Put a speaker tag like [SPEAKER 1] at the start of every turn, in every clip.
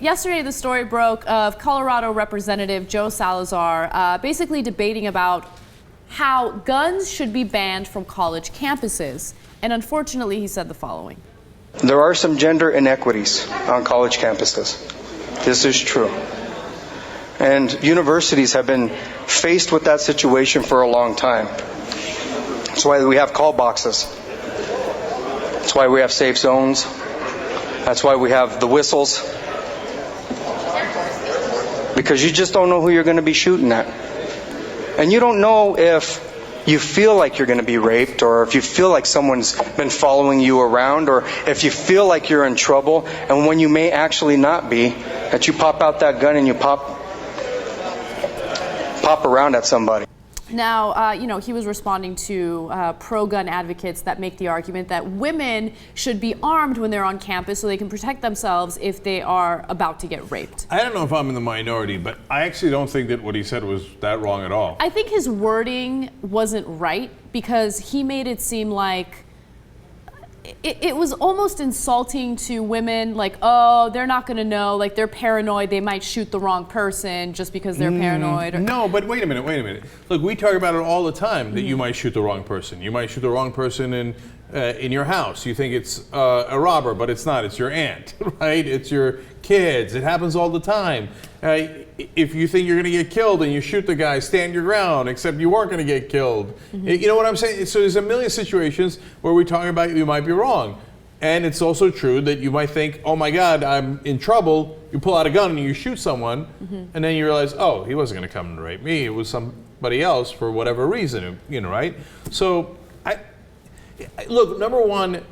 [SPEAKER 1] Yesterday, the story broke of Colorado Representative Joe Salazar basically debating about how guns should be banned from college campuses. And unfortunately, he said the following.
[SPEAKER 2] There are some gender inequities on college campuses. This is true. And universities have been faced with that situation for a long time. That's why we have call boxes. That's why we have safe zones. That's why we have the whistles. Because you just don't know who you're going to be shooting at. And you don't know if you feel like you're going to be raped, or if you feel like someone's been following you around, or if you feel like you're in trouble, and when you may actually not be, that you pop out that gun and you pop around at somebody.
[SPEAKER 1] Now, he was responding to pro-gun advocates that make the argument that women should be armed when they're on campus so they can protect themselves if they are about to get raped.
[SPEAKER 3] I don't know if I'm in the minority, but I actually don't think that what he said was that wrong at all.
[SPEAKER 1] I think his wording wasn't right because he made it seem like it was almost insulting to women, like, oh, they're not going to know, like, they're paranoid, they might shoot the wrong person just because they're paranoid.
[SPEAKER 3] No, but wait a minute. Look, we talk about it all the time that you might shoot the wrong person. You might shoot the wrong person in your house. You think it's a robber, but it's not. It's your aunt, right? It's your kids. It happens all the time. If you think you're going to get killed and you shoot the guy, stand your ground, except you weren't going to get killed. You know what I'm saying? So there's a million situations where we talk about you might be wrong. And it's also true that you might think, oh my God, I'm in trouble. You pull out a gun and you shoot someone, and then you realize, oh, he wasn't going to come and rape me. It was somebody else for whatever reason, right? So, look, number one,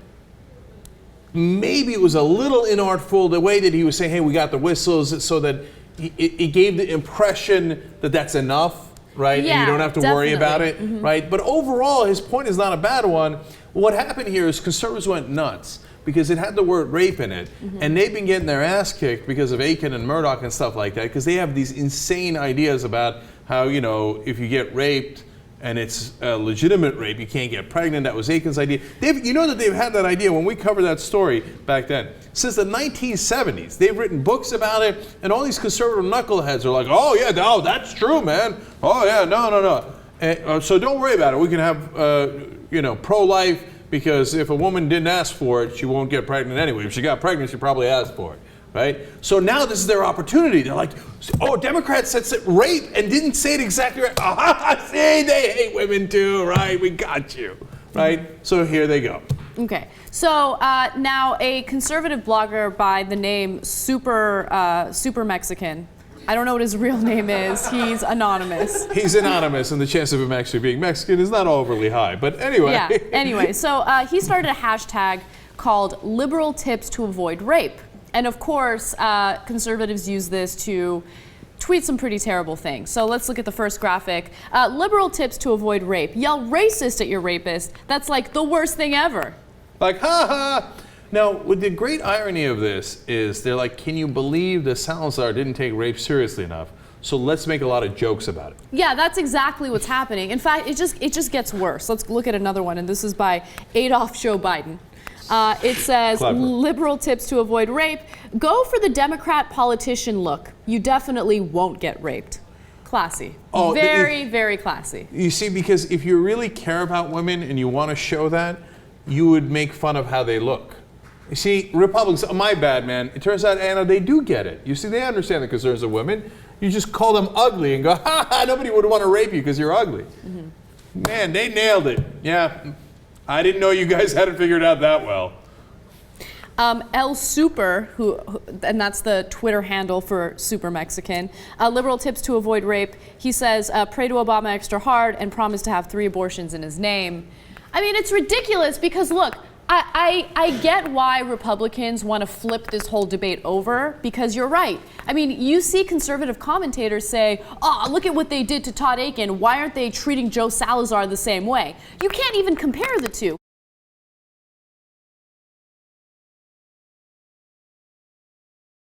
[SPEAKER 3] maybe it was a little inartful the way that he was saying, hey, we got the whistles, so that it gave the impression that that's enough, right?
[SPEAKER 1] Yeah,
[SPEAKER 3] and you don't have to worry about it, right? But overall, his point is not a bad one. What happened here is conservatives went nuts because it had the word rape in it, and they've been getting their ass kicked because of Akin and Murdoch and stuff like that, because they have these insane ideas about how, if you get raped and it's a legitimate rape, you can't get pregnant. That was Akin's idea. You know that they've had that idea when we covered that story back then. Since the 1970s, they've written books about it, and all these conservative knuckleheads are like, oh yeah, no, that's true, man. Oh yeah, no. And, so don't worry about it. We can have, pro-life, because if a woman didn't ask for it, she won't get pregnant anyway. If she got pregnant, she probably asked for it. Right? So now this is their opportunity. They're like, oh, Democrats said rape and didn't say it exactly right. See, they hate women too, right? We got you, right? So here they go.
[SPEAKER 1] Okay. So now a conservative blogger by the name SooperMexican. I don't know what his real name is. He's anonymous.
[SPEAKER 3] He's anonymous, and the chance of him actually being Mexican is not overly high. But anyway.
[SPEAKER 1] Yeah. Anyway, so he started a hashtag called Liberal Tips to Avoid Rape. And of course, conservatives use this to tweet some pretty terrible things. So let's look at the first graphic. Liberal tips to avoid rape. Yell racist at your rapist. That's like the worst thing ever.
[SPEAKER 3] Like, ha ha. Now, with the great irony of this is they're like, can you believe that Salazar didn't take rape seriously enough? So let's make a lot of jokes about it.
[SPEAKER 1] Yeah, that's exactly what's happening. In fact, it just gets worse. Let's look at another one, and this is by Adolf Joe Biden. It says,
[SPEAKER 3] Clever.
[SPEAKER 1] Liberal tips to avoid rape. Go for the Democrat politician look. You definitely won't get raped. Classy. Oh, very classy.
[SPEAKER 3] You see, because if you really care about women and you want to show that, you would make fun of how they look. You see, Republicans, my bad, man. It turns out, Anna, they do get it. You see, they understand the concerns of women. You just call them ugly and go, ha, nobody would want to rape you because you're ugly. Man, they nailed it. Yeah. I didn't know you guys had it figured out that well.
[SPEAKER 1] El Super, and that's the Twitter handle for SooperMexican, liberal tips to avoid rape. He says, pray to Obama extra hard and promise to have 3 abortions in his name. I mean, it's ridiculous because, look, I get why Republicans want to flip this whole debate over, because you're right. I mean, you see conservative commentators say, oh, look at what they did to Todd Akin. Why aren't they treating Joe Salazar the same way? You can't even compare the two.